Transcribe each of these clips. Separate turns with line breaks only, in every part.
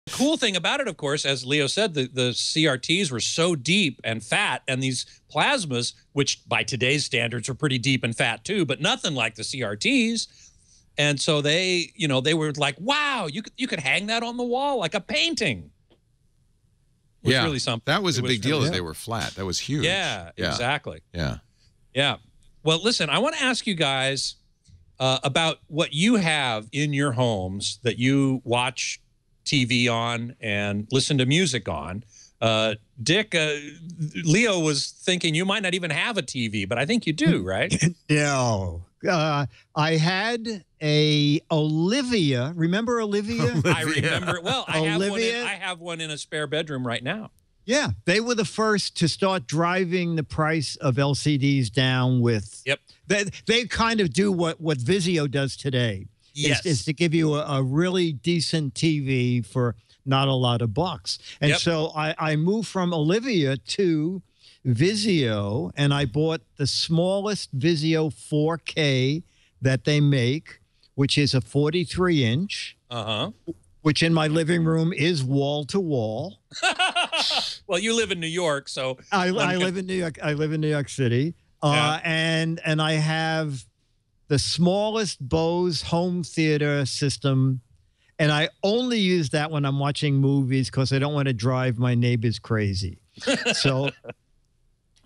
The cool thing about it, of course, as Leo said, the CRTs were so deep and fat, and these plasmas, which by today's standards are pretty deep and fat too, but nothing like the CRTs. And so they, you know, they were like, wow, you could hang that on the wall like a painting. It was really something.
That was a big deal as they were flat. That was huge.
Yeah, exactly.
Yeah.
Yeah. Well, listen, I want to ask you guys about what you have in your homes that you watch TV on and listen to music on. Dick, Leo was thinking you might not even have a TV, but I think you do, right?
No. I had a Olivia. Remember Olivia?
I remember it well. I have one in a spare bedroom right now.
Yeah, they were the first to start driving the price of LCDs down with.
Yep.
They kind of do what Vizio does today.
Yes.
Is to give you a really decent TV for not a lot of bucks. And so I moved from Olivia to Vizio, and I bought the smallest Vizio 4K that they make, which is a 43-inch, which in my living room is wall to wall.
Well, you live in New York, so
I live in New York. I live in New York City, and I have the smallest Bose home theater system. And I only use that when I'm watching movies because I don't want to drive my neighbors crazy. So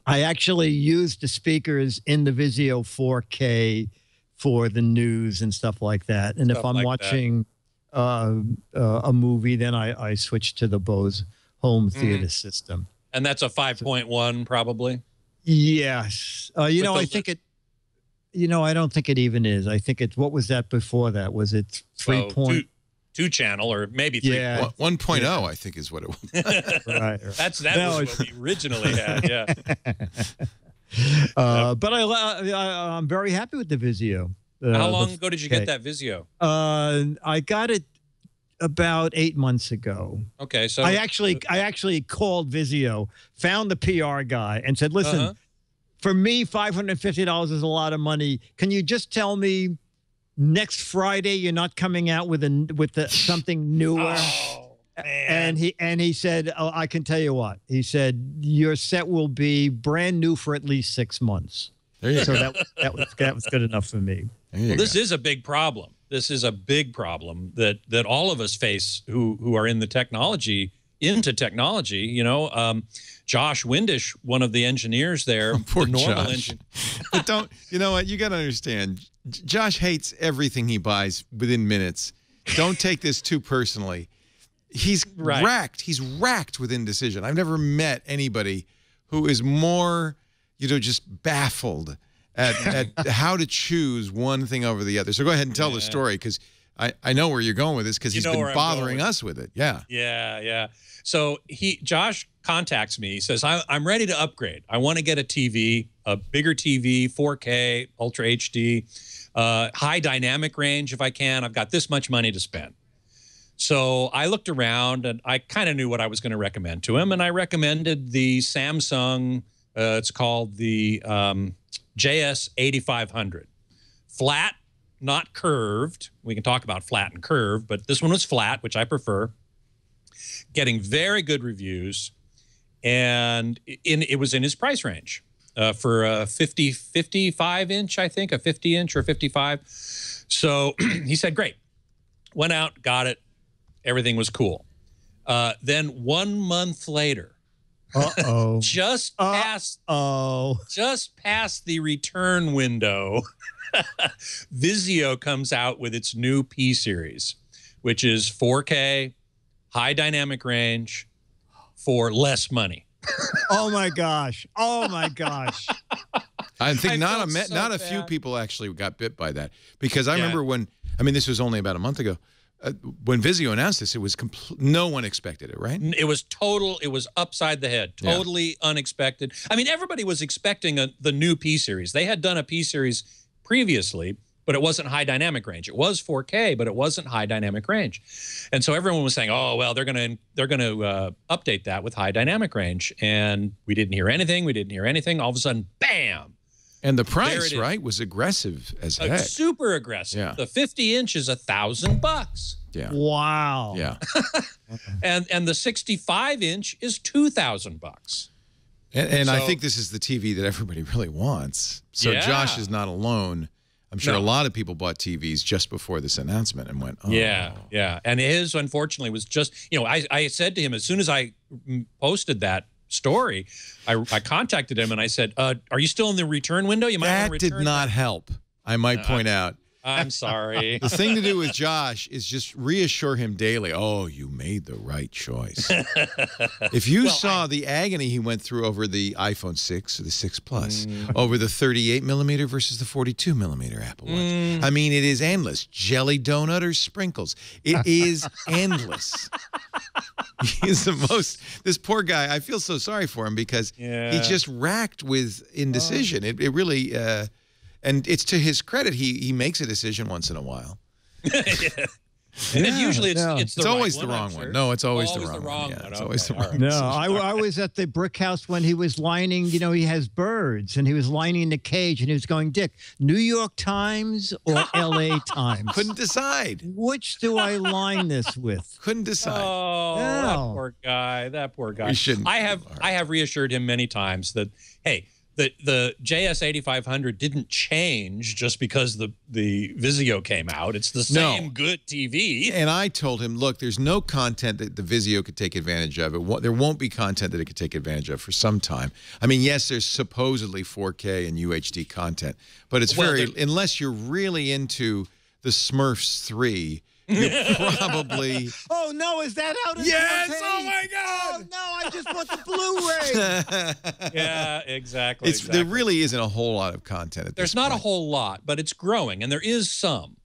I actually use the speakers in the Vizio 4K for the news and stuff like that. And if I'm watching a movie, then I switch to the Bose home theater system.
And that's a 5.1 probably?
Yes. You know, I think it, you know, I don't think it even is. I think it's, what was that before that? Was it
3.2 channel or maybe 3.
Yeah.
1.0, I think is what it was.
Right. That was what we originally had,
But I'm very happy with the Vizio.
How long ago did you get that Vizio?
I got it about 8 months ago.
Okay, so
I actually called Vizio, found the PR guy, and said, "Listen, for me, $550 is a lot of money. Can you just tell me next Friday you're not coming out with something newer?" And he said, "Oh, I can tell you what." He said, "Your set will be brand new for at least 6 months."
There you
so
go.
that was good enough for me.
Well, this is a big problem. This is a big problem that all of us face who are in the technology, You know, Josh Windish, one of the engineers there,
Poor
the normal
Josh. But don't, you know what? You got to understand, Josh hates everything he buys within minutes. Don't take this too personally. He's racked. He's racked with indecision. I've never met anybody who is more, you know, just baffled at how to choose one thing over the other. So go ahead and tell the story, because I know where you're going with this, because he's been bothering us with it. Yeah.
Yeah. So Josh contacts me. He says, I'm ready to upgrade. I want to get a TV, a bigger TV, 4K, Ultra HD, high dynamic range if I can. I've got this much money to spend. So I looked around, and I kind of knew what I was going to recommend to him, and I recommended the Samsung, it's called the JS 8500. Flat, not curved. We can talk about flat and curved, but this one was flat, which I prefer. Getting very good reviews, and it was in his price range for a 55-inch, I think, a 50-inch or 55. So he said, great. Went out, got it. Everything was cool. Then 1 month later, just past the return window, Vizio comes out with its new P series, which is 4K, high dynamic range, for less money.
Oh my gosh! Oh my gosh!
I think not a few people actually got bit by that, because I remember when, I mean, this was only about a month ago. When Vizio announced this, it was no one expected it, right?
It was it was upside the head, totally unexpected. I mean, everybody was expecting the new P series. They had done a P series previously, but it wasn't high dynamic range. It was 4K, but it wasn't high dynamic range. And so everyone was saying, "Oh, well, they're going to update that with high dynamic range." And we didn't hear anything. We didn't hear anything. All of a sudden, bam!
And the price, right, was aggressive as heck.
Super aggressive.
Yeah.
The 50-inch is $1,000.
Yeah.
Wow.
Yeah.
and the 65-inch is $2,000.
And I think this is the TV that everybody really wants. So Josh is not alone. I'm sure a lot of people bought TVs just before this announcement and went, oh.
Yeah. And his, unfortunately, was just, you know, I said to him, as soon as I posted that story, I contacted him and I said, are you still in the return window? You might want to return.
That did not help, I might point out.
I'm sorry.
The thing to do with Josh is just reassure him daily, oh, you made the right choice. If you saw the agony he went through over the iPhone 6 or the 6 Plus, over the 38mm versus the 42mm Apple Watch. I mean, it is endless. Jelly donut or sprinkles. It is endless. He's the most, this poor guy, I feel so sorry for him because he just racked with indecision. It really... and it's to his credit, he makes a decision once in a while.
And usually it's
always the wrong one. No, it's always the wrong one. Yeah, it's always the wrong one.
No, I was at the brick house when he was lining, you know, he has birds, and he was lining the cage, and he was going, Dick, New York Times or L.A. Times?
Couldn't decide.
Which do I line this with?
Couldn't decide.
Oh, that poor guy. That poor guy.
We shouldn't.
I have reassured him many times that, hey, the JS 8500 didn't change just because the Vizio came out. It's the same good TV.
And I told him, look, there's no content that the Vizio could take advantage of. There won't be content that it could take advantage of for some time. I mean, yes, there's supposedly 4K and UHD content, but it's unless you're really into the Smurfs 3, you're probably...
Oh, no, is that out of
Yes, oh, my God!
Oh, no, I just bought the Blu-ray!
Yeah, exactly.
There really isn't a whole lot of content at this
There's not a whole lot, but it's growing, and there is some.